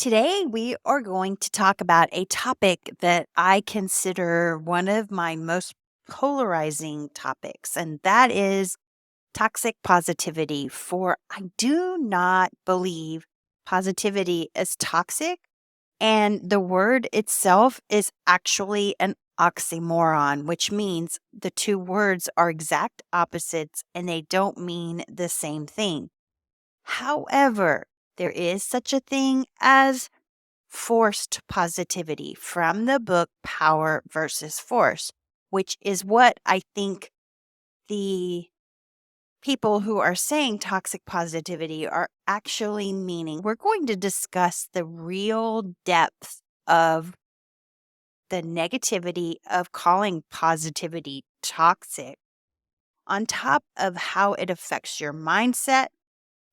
Today, we are going to talk about a topic that I consider one of my most polarizing topics, and that is toxic positivity. For I do not believe positivity is toxic, and the word itself is actually an oxymoron, which means the two words are exact opposites and they don't mean the same thing. However, there is such a thing as forced positivity from the book Power versus Force, which is what I think the people who are saying toxic positivity are actually meaning. We're going to discuss the real depth of the negativity of calling positivity toxic, on top of how it affects your mindset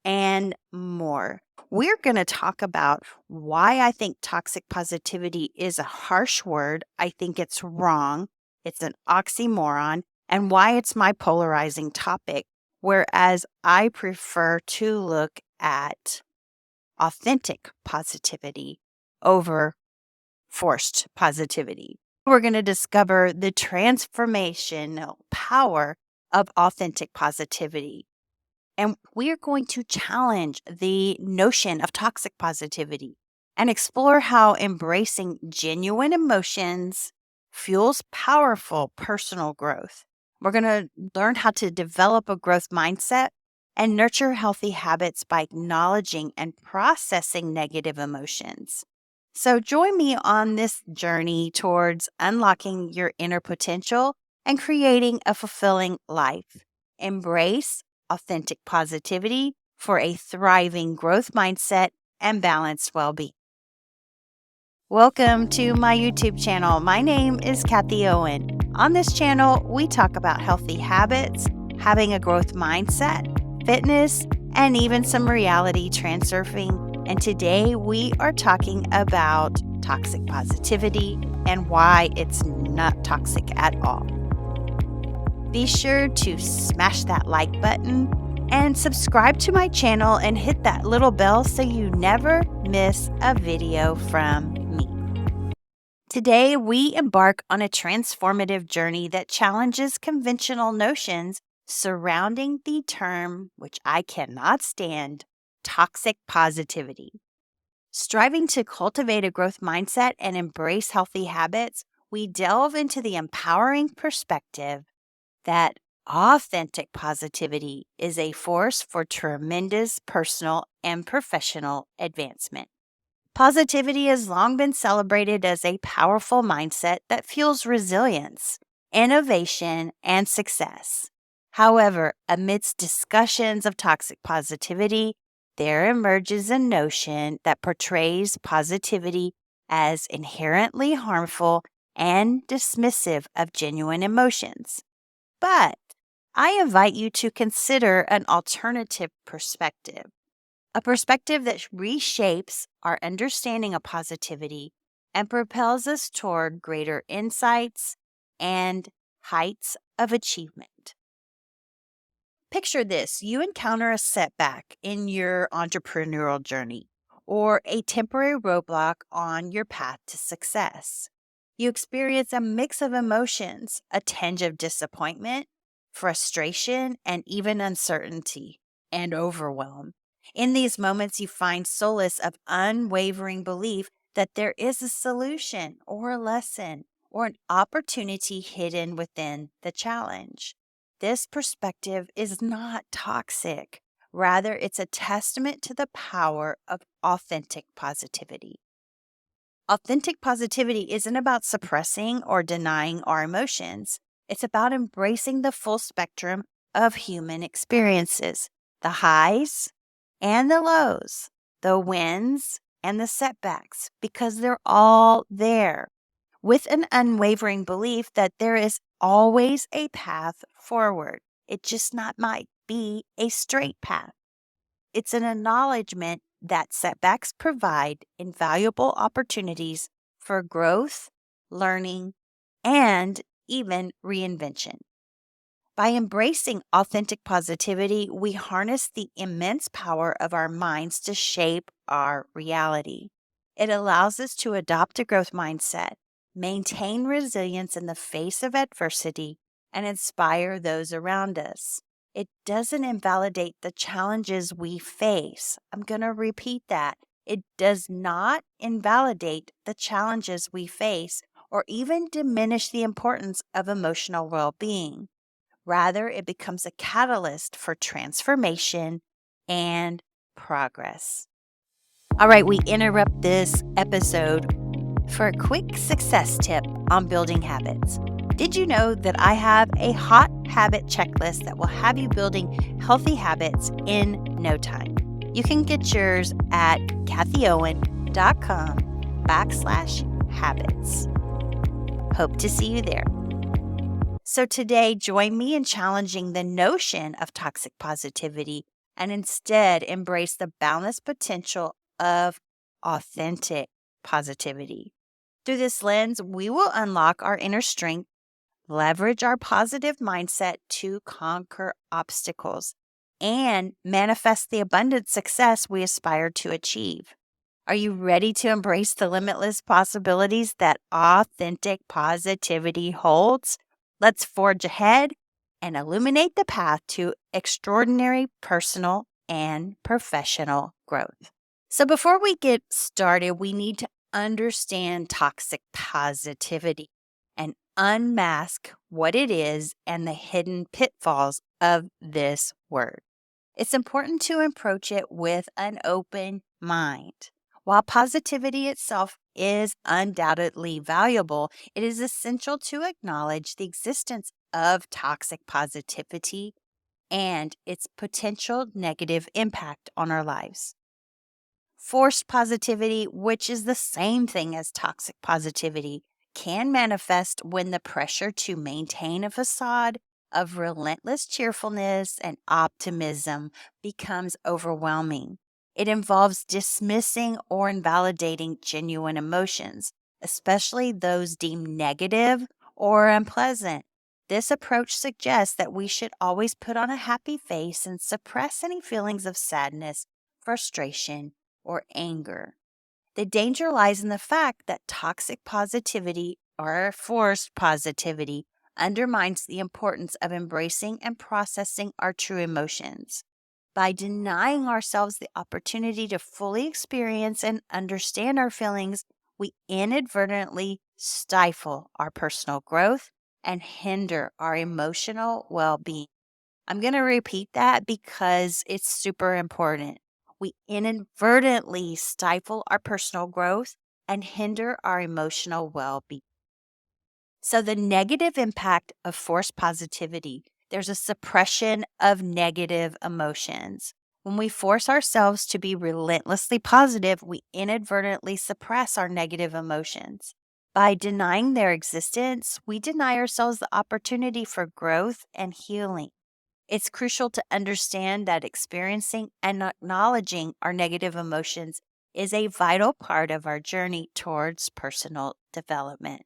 and more. We're going to talk about why I think toxic positivity is a harsh word. I think it's wrong. It's an oxymoron, and why it's my polarizing topic. Whereas I prefer to look at authentic positivity over forced positivity. We're going to discover the transformational power of authentic positivity. And we are going to challenge the notion of toxic positivity and explore how embracing genuine emotions fuels powerful personal growth. We're going to learn how to develop a growth mindset and nurture healthy habits by acknowledging and processing negative emotions. So, join me on this journey towards unlocking your inner potential and creating a fulfilling life. Embrace authentic positivity for a thriving growth mindset and balanced well being. Welcome to my YouTube channel. My name is Kathie Owen. On this channel, we talk about healthy habits, having a growth mindset, fitness, and even some reality transurfing. And today we are talking about toxic positivity and why it's not toxic at all. Be sure to smash that like button and subscribe to my channel and hit that little bell so you never miss a video from me. Today, we embark on a transformative journey that challenges conventional notions surrounding the term, which I cannot stand, toxic positivity. Striving to cultivate a growth mindset and embrace healthy habits, we delve into the empowering perspective that authentic positivity is a force for tremendous personal and professional advancement. Positivity has long been celebrated as a powerful mindset that fuels resilience, innovation, and success. However, amidst discussions of toxic positivity, there emerges a notion that portrays positivity as inherently harmful and dismissive of genuine emotions. But I invite you to consider an alternative perspective, a perspective that reshapes our understanding of positivity and propels us toward greater insights and heights of achievement. Picture this: you encounter a setback in your entrepreneurial journey or a temporary roadblock on your path to success. You experience a mix of emotions, a tinge of disappointment, frustration, and even uncertainty and overwhelm. In these moments, you find solace of unwavering belief that there is a solution or a lesson or an opportunity hidden within the challenge. This perspective is not toxic. Rather, it's a testament to the power of authentic positivity. Authentic positivity isn't about suppressing or denying our emotions. It's about embracing the full spectrum of human experiences, the highs and the lows, the wins and the setbacks, because they're all there, with an unwavering belief that there is always a path forward. It just not might be a straight path. It's an acknowledgement that setbacks provide invaluable opportunities for growth, learning, and even reinvention. By embracing authentic positivity, we harness the immense power of our minds to shape our reality. It allows us to adopt a growth mindset, maintain resilience in the face of adversity, and inspire those around us. It doesn't invalidate the challenges we face. I'm going to repeat that. It does not invalidate the challenges we face or even diminish the importance of emotional well being. Rather, it becomes a catalyst for transformation and progress. All right, we interrupt this episode for a quick success tip on building habits. Did you know that I have a hot habit checklist that will have you building healthy habits in no time? You can get yours at kathieowen.com/habits. Hope to see you there. So today, join me in challenging the notion of toxic positivity and instead embrace the boundless potential of authentic positivity. Through this lens, we will unlock our inner strength, leverage our positive mindset to conquer obstacles, and manifest the abundant success we aspire to achieve. Are you ready to embrace the limitless possibilities that authentic positivity holds? Let's forge ahead and illuminate the path to extraordinary personal and professional growth. So before we get started, we need to understand toxic positivity and unmask what it is and the hidden pitfalls of this word. It's important to approach it with an open mind. While positivity itself is undoubtedly valuable, it is essential to acknowledge the existence of toxic positivity and its potential negative impact on our lives. Forced positivity, which is the same thing as toxic positivity, can manifest when the pressure to maintain a facade of relentless cheerfulness and optimism becomes overwhelming. It involves dismissing or invalidating genuine emotions, especially those deemed negative or unpleasant. This approach suggests that we should always put on a happy face and suppress any feelings of sadness, frustration, or anger. The danger lies in the fact that toxic positivity or forced positivity undermines the importance of embracing and processing our true emotions. By denying ourselves the opportunity to fully experience and understand our feelings, we inadvertently stifle our personal growth and hinder our emotional well-being. I'm going to repeat that because it's super important. We inadvertently stifle our personal growth and hinder our emotional well-being. So the negative impact of forced positivity, there's a suppression of negative emotions. When we force ourselves to be relentlessly positive, we inadvertently suppress our negative emotions. By denying their existence, we deny ourselves the opportunity for growth and healing. It's crucial to understand that experiencing and acknowledging our negative emotions is a vital part of our journey towards personal development.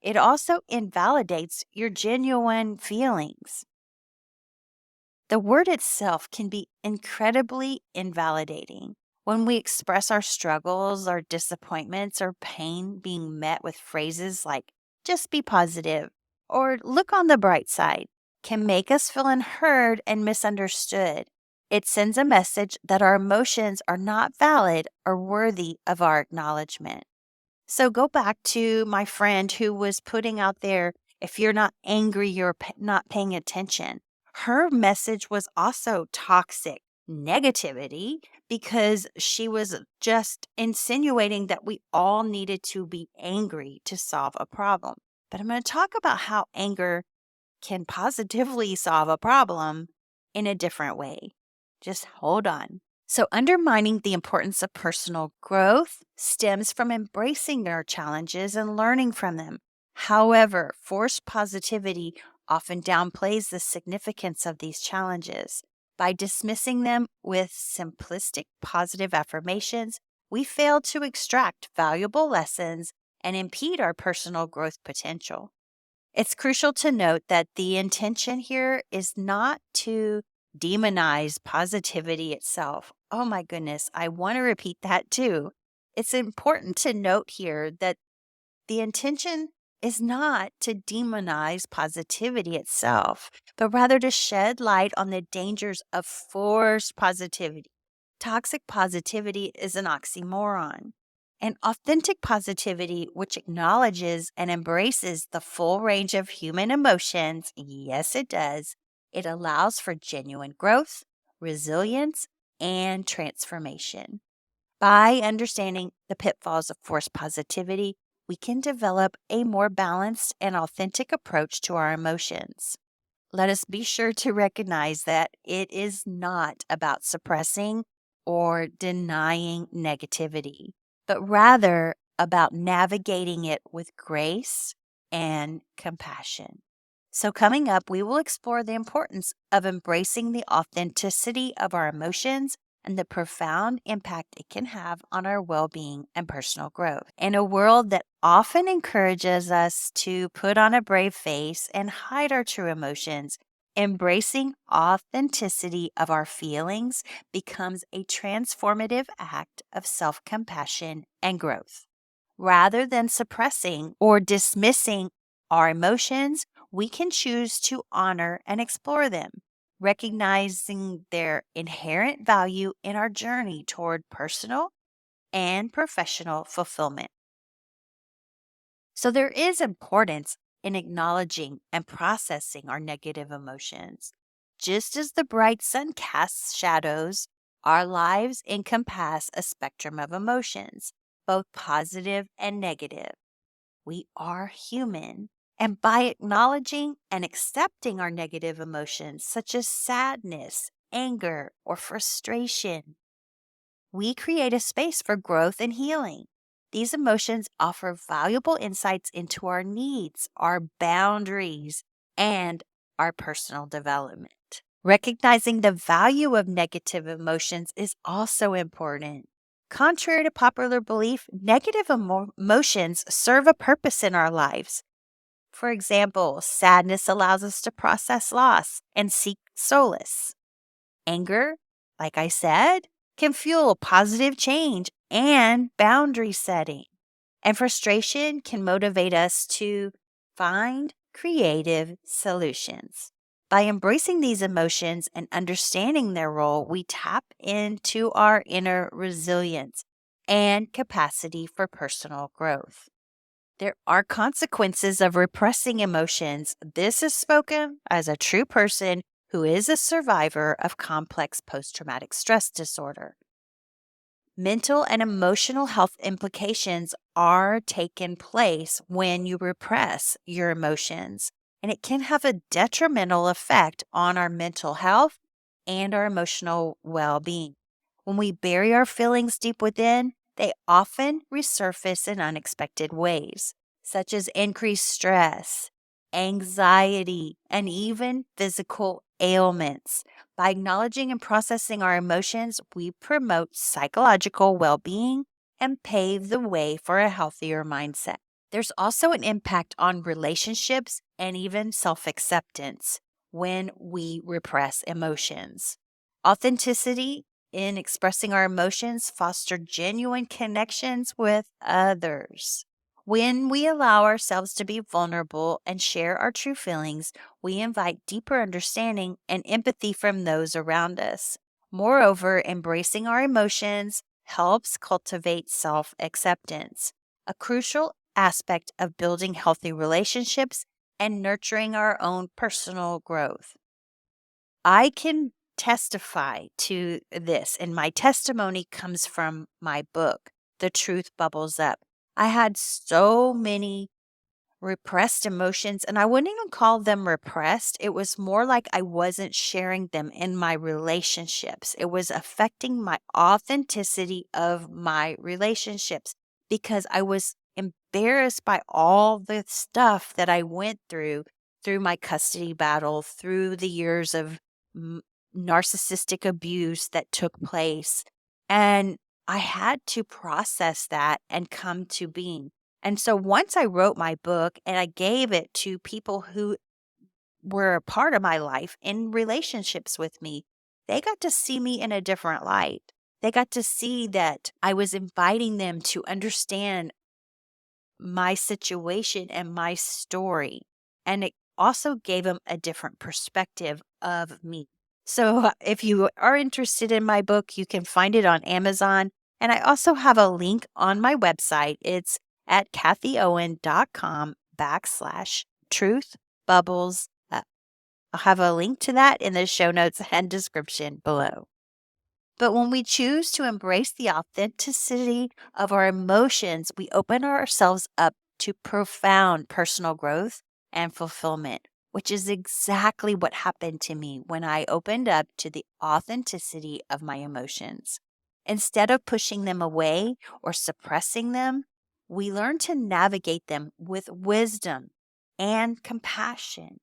It also invalidates your genuine feelings. The word itself can be incredibly invalidating. When we express our struggles, our disappointments, or pain being met with phrases like, just be positive, or look on the bright side, can make us feel unheard and misunderstood. It sends a message that our emotions are not valid or worthy of our acknowledgement. So go back to my friend who was putting out there, if you're not angry, you're not paying attention. Her message was also toxic negativity because she was just insinuating that we all needed to be angry to solve a problem. But I'm going to talk about how anger can positively solve a problem in a different way. Just hold on. So, undermining the importance of personal growth stems from embracing our challenges and learning from them. However, forced positivity often downplays the significance of these challenges. By dismissing them with simplistic positive affirmations, we fail to extract valuable lessons and impede our personal growth potential. It's crucial to note that the intention here is not to demonize positivity itself. Oh my goodness, I want to repeat that too. It's important to note here that the intention is not to demonize positivity itself, but rather to shed light on the dangers of forced positivity. Toxic positivity is an oxymoron. And authentic positivity, which acknowledges and embraces the full range of human emotions, yes, it does. It allows for genuine growth, resilience, and transformation. By understanding the pitfalls of forced positivity, we can develop a more balanced and authentic approach to our emotions. Let us be sure to recognize that it is not about suppressing or denying negativity, but rather about navigating it with grace and compassion. So, coming up, we will explore the importance of embracing the authenticity of our emotions and the profound impact it can have on our well being and personal growth. In a world that often encourages us to put on a brave face and hide our true emotions, embracing authenticity of our feelings becomes a transformative act of self compassion and growth. Rather than suppressing or dismissing our emotions, we can choose to honor and explore them, recognizing their inherent value in our journey toward personal and professional fulfillment. So, there is importance in acknowledging and processing our negative emotions. Just as the bright sun casts shadows, our lives encompass a spectrum of emotions, both positive and negative. We are human. And by acknowledging and accepting our negative emotions, such as sadness, anger, or frustration, we create a space for growth and healing. These emotions offer valuable insights into our needs, our boundaries, and our personal development. Recognizing the value of negative emotions is also important. Contrary to popular belief, negative emotions serve a purpose in our lives. For example, sadness allows us to process loss and seek solace. Anger, like I said, can fuel positive change and boundary setting. And frustration can motivate us to find creative solutions. By embracing these emotions and understanding their role, we tap into our inner resilience and capacity for personal growth. There are consequences of repressing emotions. This is spoken as a true person who is a survivor of complex post traumatic stress disorder. Mental and emotional health implications are taking place when you repress your emotions, and it can have a detrimental effect on our mental health and our emotional well being. When we bury our feelings deep within, they often resurface in unexpected ways, such as increased stress, anxiety, and even physical ailments. By acknowledging and processing our emotions, we promote psychological well being and pave the way for a healthier mindset. There's also an impact on relationships and even self acceptance when we repress emotions. Authenticity in expressing our emotions foster genuine connections with others. When we allow ourselves to be vulnerable and share our true feelings, we invite deeper understanding and empathy from those around us. Moreover, embracing our emotions helps cultivate self acceptance, a crucial aspect of building healthy relationships and nurturing our own personal growth. I can testify to this, and my testimony comes from my book, The Truth Bubbles Up. I had so many repressed emotions, and I wouldn't even call them repressed. It was more like I wasn't sharing them in my relationships. It was affecting my authenticity of my relationships because I was embarrassed by all the stuff that I went through my custody battle, through the years of m- narcissistic abuse that took place. And I had to process that and come to being. And so once I wrote my book and I gave it to people who were a part of my life in relationships with me, they got to see me in a different light. They got to see that I was inviting them to understand my situation and my story. And it also gave them a different perspective of me. So if you are interested in my book, you can find it on Amazon. And I also have a link on my website. It's at kathieowen.com/truth bubbles up. I'll have a link to that in the show notes and description below. But when we choose to embrace the authenticity of our emotions, we open ourselves up to profound personal growth and fulfillment, which is exactly what happened to me when I opened up to the authenticity of my emotions. Instead of pushing them away or suppressing them, we learn to navigate them with wisdom and compassion.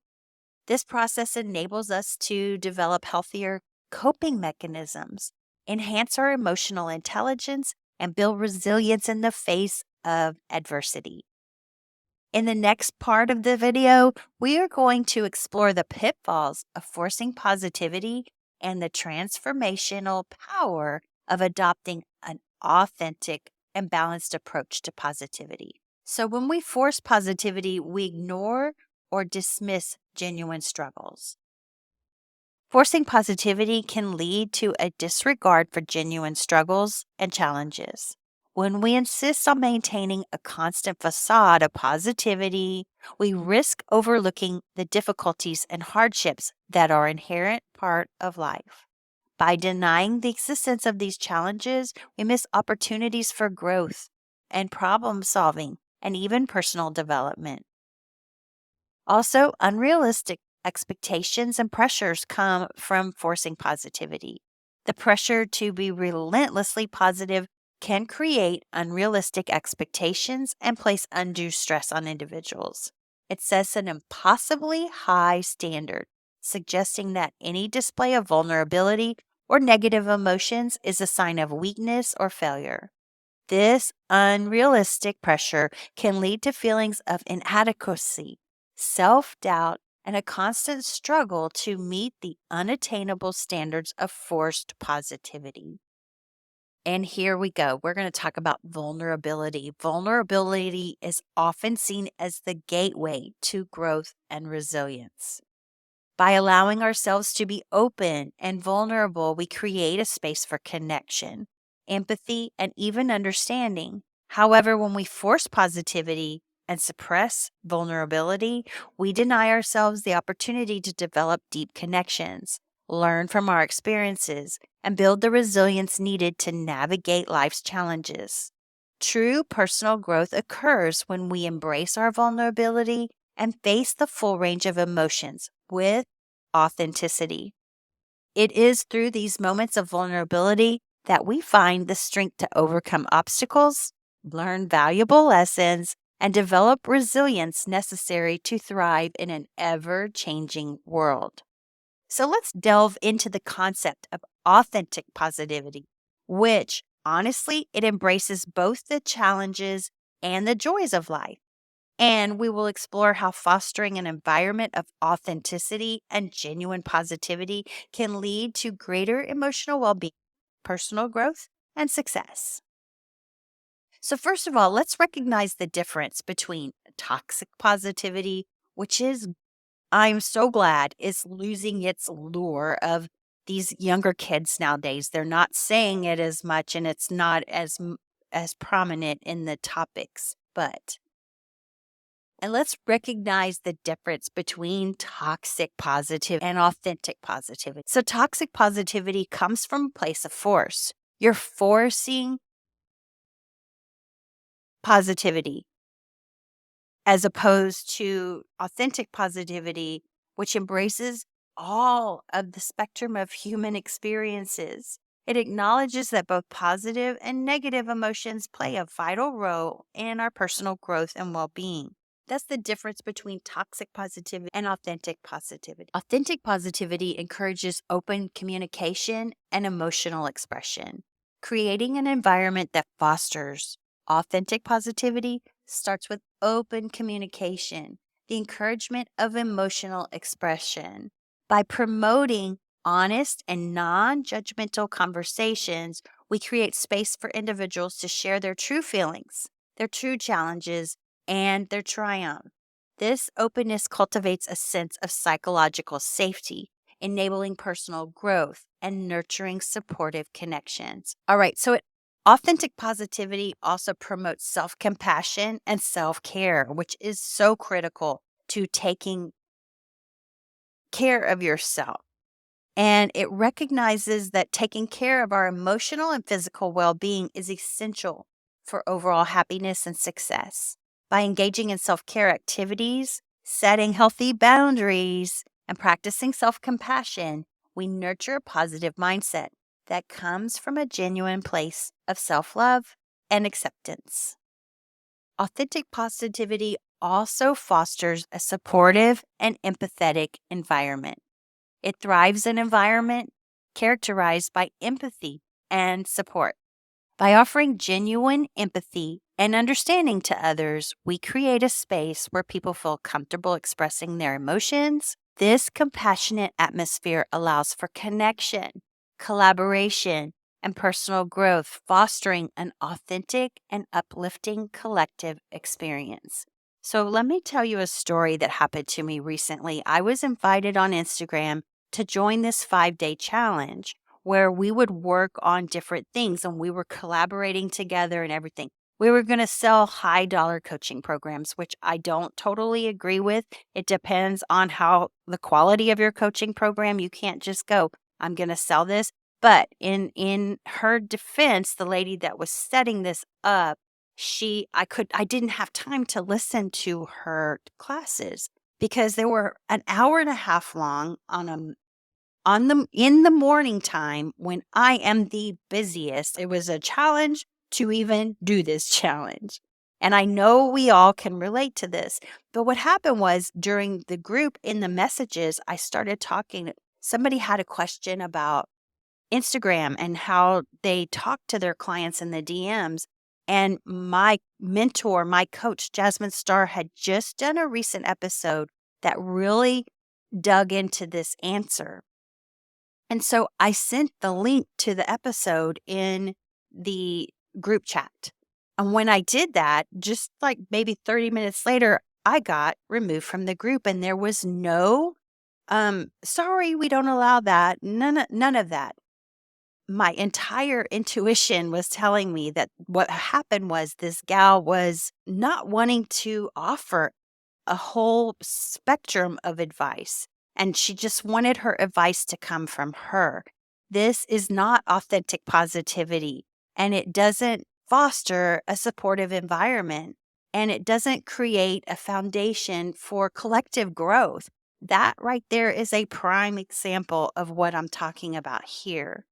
This process enables us to develop healthier coping mechanisms, enhance our emotional intelligence, and build resilience in the face of adversity. In the next part of the video, we are going to explore the pitfalls of forcing positivity and the transformational power of adopting an authentic and balanced approach to positivity. So, when we force positivity, we ignore or dismiss genuine struggles. Forcing positivity can lead to a disregard for genuine struggles and challenges. When we insist on maintaining a constant facade of positivity, we risk overlooking the difficulties and hardships that are inherent part of life. By denying the existence of these challenges, we miss opportunities for growth and problem solving and even personal development. Also, unrealistic expectations and pressures come from forcing positivity. The pressure to be relentlessly positive can create unrealistic expectations and place undue stress on individuals. It sets an impossibly high standard, suggesting that any display of vulnerability or negative emotions is a sign of weakness or failure. This unrealistic pressure can lead to feelings of inadequacy, self doubt, and a constant struggle to meet the unattainable standards of forced positivity. And here we go. We're going to talk about vulnerability. Vulnerability is often seen as the gateway to growth and resilience. By allowing ourselves to be open and vulnerable, we create a space for connection, empathy, and even understanding. However, when we force positivity and suppress vulnerability, we deny ourselves the opportunity to develop deep connections, learn from our experiences, and build the resilience needed to navigate life's challenges. True personal growth occurs when we embrace our vulnerability and face the full range of emotions with authenticity. It is through these moments of vulnerability that we find the strength to overcome obstacles, learn valuable lessons, and develop resilience necessary to thrive in an ever-changing world. So let's delve into the concept of authentic positivity, which honestly, it embraces both the challenges and the joys of life. And we will explore how fostering an environment of authenticity and genuine positivity can lead to greater emotional well being, personal growth, and success. So, first of all, let's recognize the difference between toxic positivity, which is, I'm so glad, is losing its lure of these younger kids nowadays. They're not saying it as much and it's not as prominent in the topics, but and let's recognize the difference between toxic positive and authentic positivity. So, toxic positivity comes from a place of force. You're forcing positivity as opposed to authentic positivity, which embraces all of the spectrum of human experiences. It acknowledges that both positive and negative emotions play a vital role in our personal growth and well being. That's the difference between toxic positivity and authentic positivity. Authentic positivity encourages open communication and emotional expression, creating an environment that fosters. Authentic positivity starts with open communication, the encouragement of emotional expression. By promoting honest and non judgmental conversations, We create space for individuals to share their true feelings, their true challenges, and their triumph. This openness cultivates a sense of psychological safety, enabling personal growth and nurturing supportive connections. All right, so authentic positivity also promotes self compassion and self care, which is so critical to taking care of yourself. And it recognizes that taking care of our emotional and physical well being is essential for overall happiness and success. By engaging in self care activities, setting healthy boundaries, and practicing self compassion, we nurture a positive mindset that comes from a genuine place of self love and acceptance. Authentic positivity also fosters a supportive and empathetic environment. It thrives in an environment characterized by empathy and support. By offering genuine empathy and understanding to others, we create a space where people feel comfortable expressing their emotions. This compassionate atmosphere allows for connection, collaboration, and personal growth, fostering an authentic and uplifting collective experience. So, let me tell you a story that happened to me recently. I was invited on Instagram to join this 5-day challenge where we would work on different things and we were collaborating together and everything. We were going to sell high dollar coaching programs, which I don't totally agree with. It depends on how the quality of your coaching program. You can't just go, I'm going to sell this. But in her defense, the lady that was setting this up, I didn't have time to listen to her classes because they were an hour and a half long in the morning time when I am the busiest. It was a challenge to even do this challenge. And I know we all can relate to this. But what happened was during the group in the messages, I started talking. Somebody had a question about Instagram and how they talk to their clients in the DMs. And my mentor, my coach, Jasmine Starr, had just done a recent episode that really dug into this answer. And so I sent the link to the episode in the group chat. And when I did that, just like maybe 30 minutes later, I got removed from the group and there was no, sorry, we don't allow that. None of that. My entire intuition was telling me that what happened was this gal was not wanting to offer a whole spectrum of advice, and she just wanted her advice to come from her. This is not authentic positivity, and it doesn't foster a supportive environment, and it doesn't create a foundation for collective growth. That right there is a prime example of what I'm talking about here.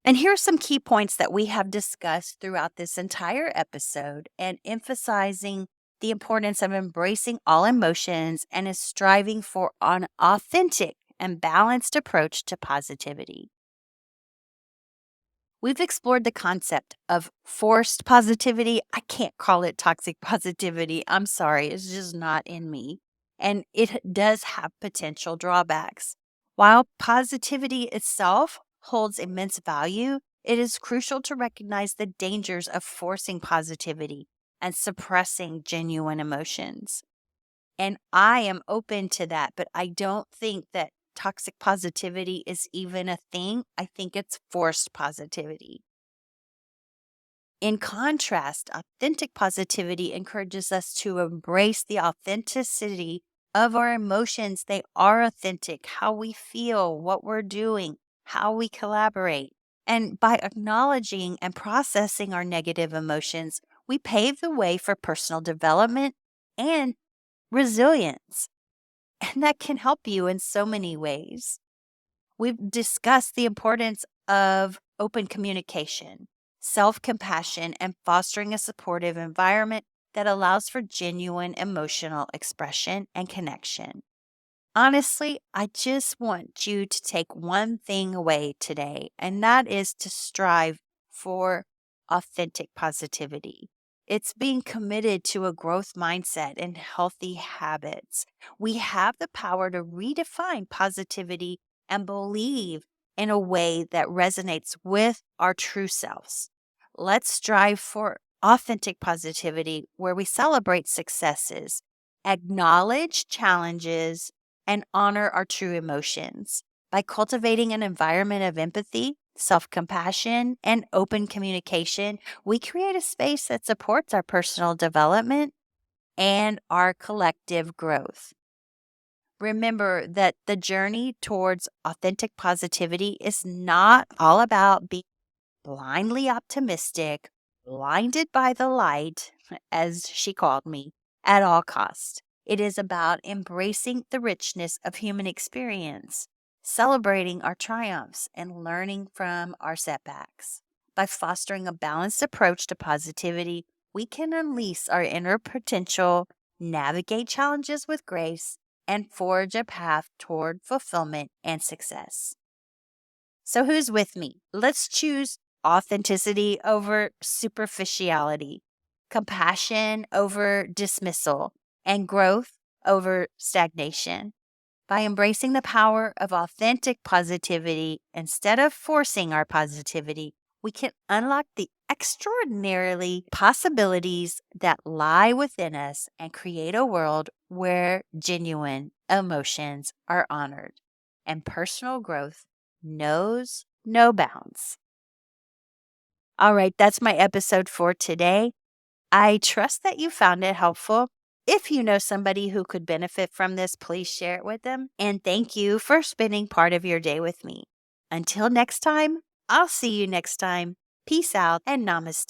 And here are some key points that we have discussed throughout this entire episode and emphasizing the importance of embracing all emotions and is striving for an authentic and balanced approach to positivity. We've explored the concept of forced positivity. I can't call it toxic positivity. I'm sorry, it's just not in me. And it does have potential drawbacks. While positivity itself holds immense value, it is crucial to recognize the dangers of forcing positivity and suppressing genuine emotions. And I am open to that, but I don't think that toxic positivity is even a thing. I think it's forced positivity. In contrast, authentic positivity encourages us to embrace the authenticity of our emotions. They are authentic, how we feel, what we're doing, how we collaborate. And by acknowledging and processing our negative emotions, we pave the way for personal development and resilience. And that can help you in so many ways. We've discussed the importance of open communication, self-compassion, and fostering a supportive environment that allows for genuine emotional expression and connection. Honestly, I just want you to take one thing away today, and that is to strive for authentic positivity. It's being committed to a growth mindset and healthy habits. We have the power to redefine positivity and believe in a way that resonates with our true selves. Let's strive for authentic positivity where we celebrate successes, acknowledge challenges, and honor our true emotions. By cultivating an environment of empathy, self compassion, and open communication, we create a space that supports our personal development and our collective growth. Remember that the journey towards authentic positivity is not all about being blindly optimistic, blinded by the light, as she called me, at all costs. It is about embracing the richness of human experience, celebrating our triumphs, and learning from our setbacks. By fostering a balanced approach to positivity, we can unleash our inner potential, navigate challenges with grace, and forge a path toward fulfillment and success. So, who's with me? Let's choose authenticity over superficiality, compassion over dismissal, and growth over stagnation. By embracing the power of authentic positivity instead of forcing our positivity, we can unlock the extraordinarily possibilities that lie within us and create a world where genuine emotions are honored and personal growth knows no bounds. All right, that's my episode for today. I trust that you found it helpful. If you know somebody who could benefit from this, please share it with them. And thank you for spending part of your day with me. Until next time, I'll see you next time. Peace out and namaste.